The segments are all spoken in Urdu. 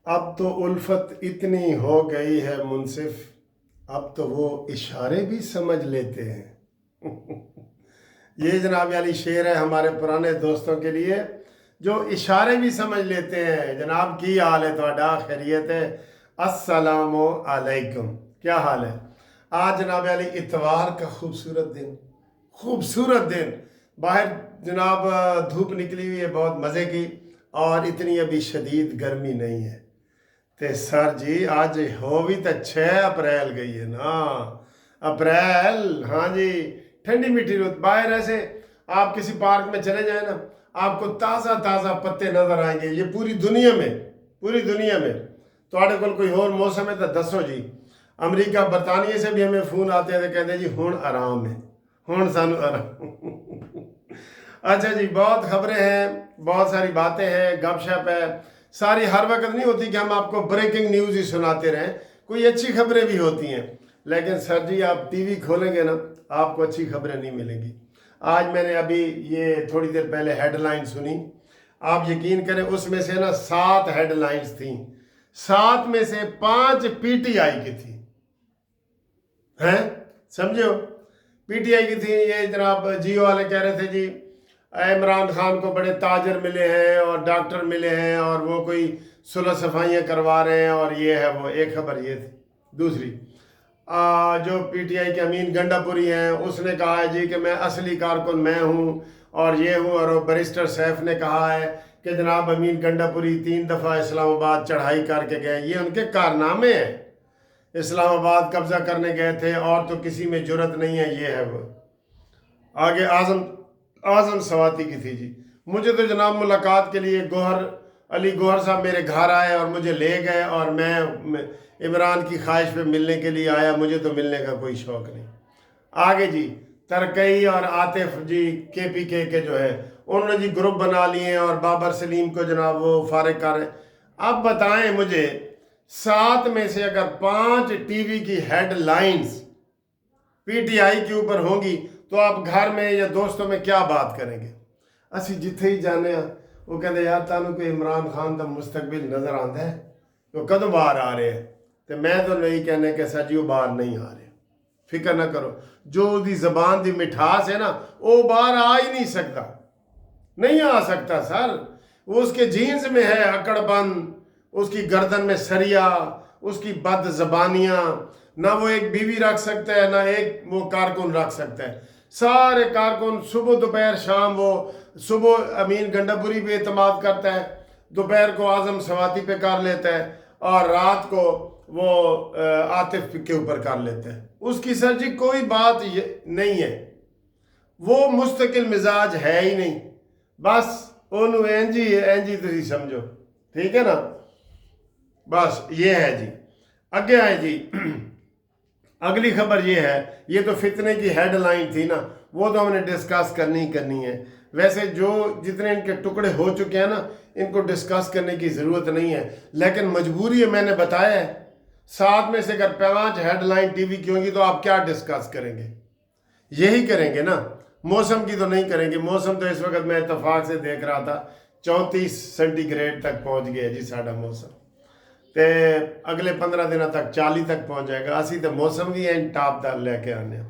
اب تو الفت اتنی ہو گئی ہے منصف، اب تو وہ اشارے بھی سمجھ لیتے ہیں۔ یہ جناب علی شعر ہے ہمارے پرانے دوستوں کے لیے جو اشارے بھی سمجھ لیتے ہیں۔ جناب کی حال ہے تھوڑا؟ خیریت ہے؟ السلام علیکم، کیا حال ہے؟ آج جناب علی اتوار کا خوبصورت دن، خوبصورت دن، باہر جناب دھوپ نکلی ہوئی ہے بہت مزے کی، اور اتنی ابھی شدید گرمی نہیں ہے۔ تے سر جی آج ہو بھی تو 6 اپریل گئی ہے نا، اپریل، ہاں جی، ٹھنڈی میٹھی رت، باہر ایسے آپ کسی پارک میں چلے جائیں نا، آپ کو تازہ تازہ پتے نظر آئیں گے، یہ پوری دنیا میں، پوری دنیا میں۔ تواڈے کول کوئی اور موسم ہے تو دسو جی۔ امریکہ برطانیہ سے بھی ہمیں فون آتے ہیں تو کہتے ہیں جی ہون آرام ہے، ہون سانو آرام۔ اچھا جی، بہت خبریں ہیں، بہت ساری باتیں ہیں، گپ شپ ہے، ساری ہر وقت نہیں ہوتی کہ ہم آپ کو بریکنگ نیوز ہی سناتے رہیں، کوئی اچھی خبریں بھی ہوتی ہیں، لیکن سر جی آپ ٹی وی کھولیں گے نا آپ کو اچھی خبریں نہیں ملیں گی۔ آج میں نے ابھی یہ تھوڑی دیر پہلے ہیڈ لائن سنی، آپ یقین کریں اس میں سے نا 7 ہیڈ لائنز تھیں، 7 میں سے 5 پی ٹی آئی کی تھیں، ہیں سمجھو؟ پی ٹی آئی کی تھی۔ یہ جناب جیو والے کہہ رہے تھے جی عمران خان کو بڑے تاجر ملے ہیں اور ڈاکٹر ملے ہیں اور وہ کوئی صلح صفائیاں کروا رہے ہیں اور یہ ہے وہ، ایک خبر یہ تھی۔ دوسری جو پی ٹی آئی کے امین گنڈا پوری ہیں اس نے کہا ہے جی کہ میں اصلی کارکن میں ہوں اور یہ ہوں، اور بیرسٹر سیف نے کہا ہے کہ جناب امین گنڈا پوری 3 دفعہ اسلام آباد چڑھائی کر کے گئے، یہ ان کے کارنامے ہیں۔ اسلام آباد قبضہ کرنے گئے تھے اور تو کسی میں جرت نہیں ہے، یہ ہے وہ۔ آگے اعظم سواتی کی تھی جی، مجھے تو جناب ملاقات کے لیے علی گوہر صاحب میرے گھر آئے اور مجھے لے گئے، اور میں عمران کی خواہش پہ ملنے کے لیے آیا، مجھے تو ملنے کا کوئی شوق نہیں۔ آگے جی ترکئی اور عاطف جی کے پی کے جو ہے انہوں نے جی گروپ بنا لیے ہیں اور بابر سلیم کو جناب وہ فارغ کر رہے ہیں۔ اب بتائیں مجھے 7 میں سے اگر 5 ٹی وی کی headlines PTI کے اوپر ہوں گی تو آپ گھر میں یا دوستوں میں کیا بات کریں گے؟ اسی جتھے ہی جانے ہیں وہ کہتے ہیں یار تانوں کوئی عمران خان دا مستقبل نظر آتا ہے، وہ کدوں باہر آ رہے ہیں؟ تو میں تو نہیں کہنے کہ سر جی وہ باہر نہیں آ رہے، فکر نہ کرو، جو دی زبان دی مٹھاس ہے نا وہ باہر آ ہی نہیں سکتا، نہیں آ سکتا سر۔ وہ اس کے جینز میں ہے اکڑ بند، اس کی گردن میں سریا، اس کی بد زبانیاں، نہ وہ ایک بیوی رکھ سکتا ہے نہ ایک وہ کارکن رکھ سکتا ہے۔ سارے کارکن صبح دوپہر شام، وہ صبح امین گنڈا پوری پہ اعتماد کرتا ہے، دوپہر کو اعظم سواتی پہ کر لیتا ہے، اور رات کو وہ عاطف کے اوپر کر لیتا ہے۔ اس کی سر جی کوئی بات نہیں ہے، وہ مستقل مزاج ہے ہی نہیں، بس انہوں اینجی تسی سمجھو، ٹھیک ہے نا؟ بس یہ ہے جی۔ اگے آئے جی، اگلی خبر یہ ہے، یہ تو فتنے کی ہیڈ لائن تھی نا، وہ تو ہم نے ڈسکس کرنی ہے۔ ویسے جو جتنے ان کے ٹکڑے ہو چکے ہیں نا ان کو ڈسکس کرنے کی ضرورت نہیں ہے، لیکن مجبوری ہے، میں نے بتایا ہے 7 میں سے اگر 5 ہیڈ لائن ٹی وی کی ہوں گی تو آپ کیا ڈسکس کریں گے؟ یہی کریں گے نا، موسم کی تو نہیں کریں گے۔ موسم تو اس وقت میں اتفاق سے دیکھ رہا تھا 34 سینٹی گریڈ تک پہنچ گیا جی ساڈا موسم، تے اگلے 15 دنوں تک 40 تک پہنچ جائے گا۔ اسی تو موسم بھی ہیں ٹاپ دار لے کے آنے ہیں۔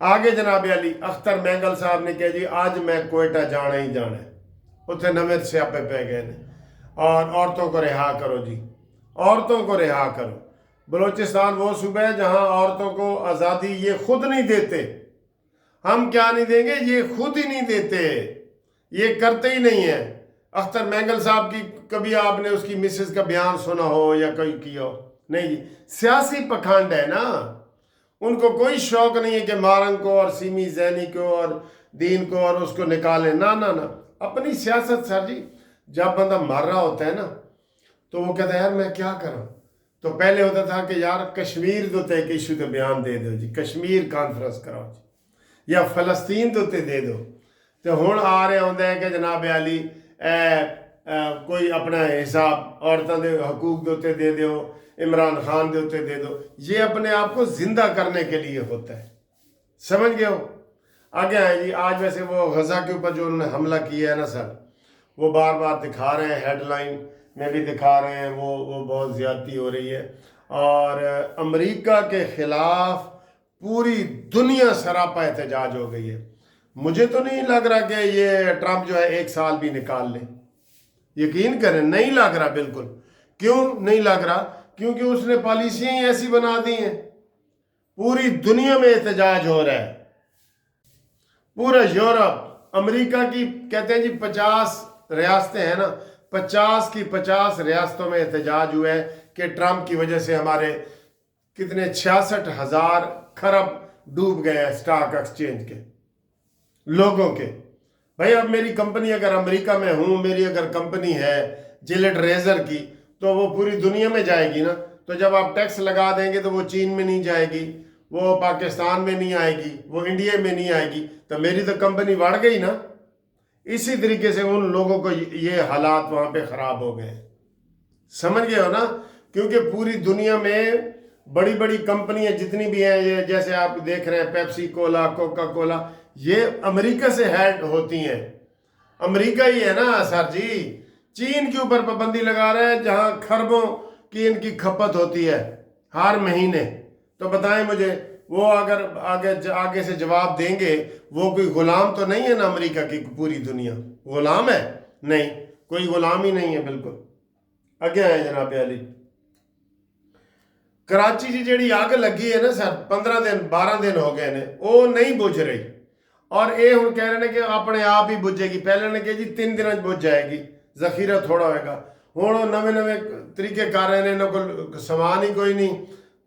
آگے جناب علی اختر مینگل صاحب نے کہا جی آج میں کوئٹہ جانا ہی جانا ہے، اتنے نویں سیاپے پہ گئے نے، اور عورتوں کو رہا کرو جی، عورتوں کو رہا کرو۔ بلوچستان وہ صوبہ ہے جہاں عورتوں کو آزادی یہ خود نہیں دیتے، ہم کیا نہیں دیں گے، یہ خود ہی نہیں دیتے، یہ کرتے ہی نہیں ہیں۔ اختر مینگل صاحب کی کبھی آپ نے اس کی مسز کا بیان سنا ہو یا کوئی کیا ہو؟ نہیں جی، سیاسی پکھانڈ ہے نا، ان کو کوئی شوق نہیں ہے کہ مارنگ کو اور سیمی زینی کو اور دین کو اور اس کو نکالیں، نہ اپنی سیاست۔ سر جی جب بندہ مر رہا ہوتا ہے نا تو وہ کہتا ہے یار میں کیا کروں، تو پہلے ہوتا تھا کہ یار کشمیر دوتے ایک ایشو تے بیان دے دو جی، کشمیر کانفرنس کراؤ جی، یا فلسطین دوتے دے دو، تو ہون آ رہے ہوندے ہیں کہ جناب علی کوئی اپنا حساب عورتوں دے حقوق دوتے دے دو، عمران خان دوتے دے دو، یہ اپنے آپ کو زندہ کرنے کے لیے ہوتا ہے، سمجھ گئے ہو؟ آگے آئے جی، آج ویسے وہ غزہ کے اوپر جو انہوں نے حملہ کیا ہے نا سر، وہ بار بار دکھا رہے ہیں ہیڈ لائن میں بھی دکھا رہے ہیں وہ بہت زیادتی ہو رہی ہے، اور امریکہ کے خلاف پوری دنیا سراپا احتجاج ہو گئی ہے۔ مجھے تو نہیں لگ رہا کہ یہ ٹرمپ جو ہے 1 سال بھی نکال لے، یقین کریں نہیں لگ رہا بالکل۔ کیوں نہیں لگ رہا؟ کیونکہ اس نے پالیسیاں ہی ایسی بنا دی ہیں، پوری دنیا میں احتجاج ہو رہا ہے، پورا یورپ، امریکہ کی کہتے ہیں جی 50 ریاستیں ہیں نا، 50 کی 50 ریاستوں میں احتجاج ہوا ہے کہ ٹرمپ کی وجہ سے ہمارے کتنے 66,000 کھرب ڈوب گئے ہیں سٹاک ایکسچینج کے لوگوں کے۔ بھائی اب میری کمپنی اگر امریکہ میں ہوں، میری اگر کمپنی ہے جیلٹ ریزر کی، تو وہ پوری دنیا میں جائے گی نا، تو جب آپ ٹیکس لگا دیں گے تو وہ چین میں نہیں جائے گی، وہ پاکستان میں نہیں آئے گی، وہ انڈیا میں نہیں آئے گی، تو میری تو کمپنی بڑھ گئی نا۔ اسی طریقے سے ان لوگوں کو یہ حالات وہاں پہ خراب ہو گئے، سمجھ گئے ہو نا؟ کیونکہ پوری دنیا میں بڑی بڑی کمپنیاں جتنی بھی ہیں، یہ جیسے آپ دیکھ رہے ہیں پیپسی کولا، کوکا کولا، یہ امریکہ سے ہیڈ ہوتی ہیں۔ امریکہ ہی ہے نا سر جی، چین کے اوپر پابندی لگا رہا ہے جہاں کھربوں کی ان کی کھپت ہوتی ہے ہر مہینے۔ تو بتائیں مجھے، وہ اگر آگے سے جواب دیں گے، وہ کوئی غلام تو نہیں ہے نا امریکہ کی پوری دنیا؟ غلام ہے؟ نہیں، کوئی غلام ہی نہیں ہے بالکل۔ اگے آئے جناب علی، کراچی جی جیڑی آگ لگی ہے نا سر، 15 دن 12 دن ہو گئے نے، وہ نہیں بجھ رہی، اور یہ ہوں کہہ رہے ہیں کہ اپنے آپ ہی بجھے گی۔ پہلے نے کہ جی 3 دن بجھ جائے گی، ذخیرہ تھوڑا ہوئے گا۔ ہوں نوے طریقے کار رہے ہیں، انہوں کو سامان ہی کوئی نہیں،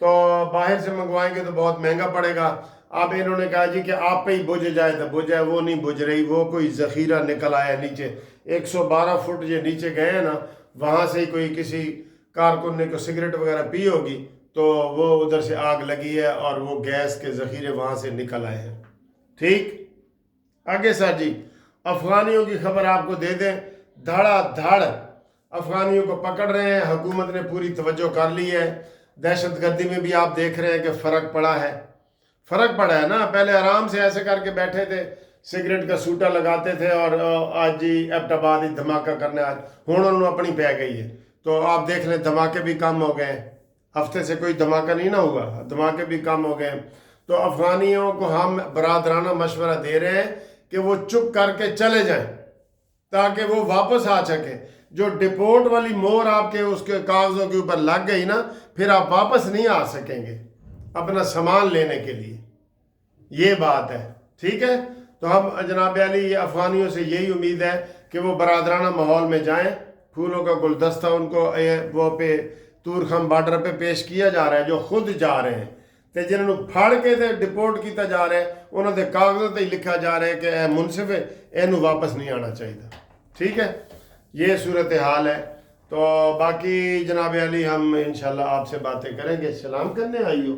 تو باہر سے منگوائیں گے تو بہت مہنگا پڑے گا۔ اب انہوں نے کہا جی کہ آپ پہ ہی بجھ جائے تو بجھ جائے، وہ نہیں بجھ رہی، وہ کوئی ذخیرہ نکل آیا نیچے 112 فٹ جو نیچے گئے ہیں نا، وہاں سے ہی کوئی کسی کارکن نے کو سگریٹ وغیرہ پی ہوگی، تو وہ ادھر سے آگ لگی ہے اور وہ گیس کے ذخیرے وہاں سے نکل آئے ہیں۔ ٹھیک، آگے سر جی، افغانیوں کی خبر آپ کو دے دیں، دھڑا دھڑ افغانیوں کو پکڑ رہے ہیں، حکومت نے پوری توجہ کر لی ہے۔ دہشت گردی میں بھی آپ دیکھ رہے ہیں کہ فرق پڑا ہے نا۔ پہلے آرام سے ایسے کر کے بیٹھے تھے، سگریٹ کا سوٹا لگاتے تھے، اور آج جی ایبٹ آباد ہی دھماکہ کرنے آج، ہوں انہوں نے اپنی پہ گئی ہے، تو آپ دیکھ لیں دھماکے بھی کم ہو گئے، ہفتے سے کوئی دھماکہ نہیں نہ ہوا، دھماکے بھی کم ہو گئے۔ تو افغانیوں کو ہم برادرانہ مشورہ دے رہے ہیں کہ وہ چپ کر کے چلے جائیں تاکہ وہ واپس آ سکیں۔ جو ڈپورٹ والی مور آپ کے اس کے کاغذوں کے اوپر لگ گئی نا، پھر آپ واپس نہیں آ سکیں گے اپنا سامان لینے کے لیے، یہ بات ہے، ٹھیک ہے؟ تو ہم جناب علی افغانیوں سے یہی امید ہے کہ وہ برادرانہ ماحول میں جائیں، پھولوں کا گلدستہ ان کو وہ پہ تورخم بارڈر پہ پیش کیا جا رہا ہے، جو خود جا رہے ہیں، تے جنہوں پھاڑ کے تے ڈپورٹ کیتا جا رہا ہے، انہوں نے کاغذوں تے لکھا جا رہا ہے کہ اے منصف ہے، اینو واپس نہیں آنا چاہیے۔ ٹھیک ہے، یہ صورتحال ہے۔ تو باقی جناب علی ہم انشاءاللہ آپ سے باتیں کریں گے۔ سلام کرنے آئی ہو؟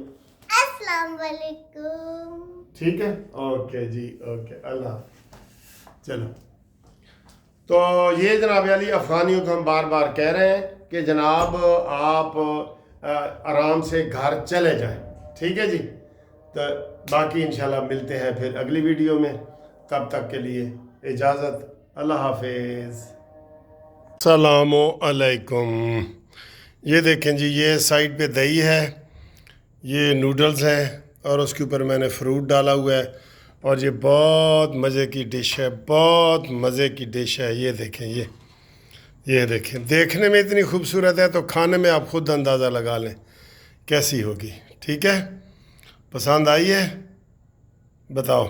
السلام علیکم۔ ٹھیک ہے، اوکے جی، اوکے، اللہ حافظ۔ چلو، تو یہ جناب علی افغانیوں کو ہم بار بار کہہ رہے ہیں کہ جناب آپ آرام سے گھر چلے جائیں، ٹھیک ہے جی؟ تو باقی انشاءاللہ ملتے ہیں پھر اگلی ویڈیو میں، تب تک کے لیے اجازت، اللہ حافظ۔ السلام علیکم۔ یہ دیکھیں جی، یہ سائڈ پہ دہی ہے، یہ نوڈلز ہیں، اور اس کے اوپر میں نے فروٹ ڈالا ہوا ہے، اور یہ بہت مزے کی ڈش ہے، بہت مزے کی ڈش ہے۔ یہ دیکھیں، یہ دیکھیں، دیکھنے میں اتنی خوبصورت ہے، تو کھانے میں آپ خود اندازہ لگا لیں کیسی ہوگی۔ ٹھیک ہے، پسند آئی ہے؟ بتاؤ۔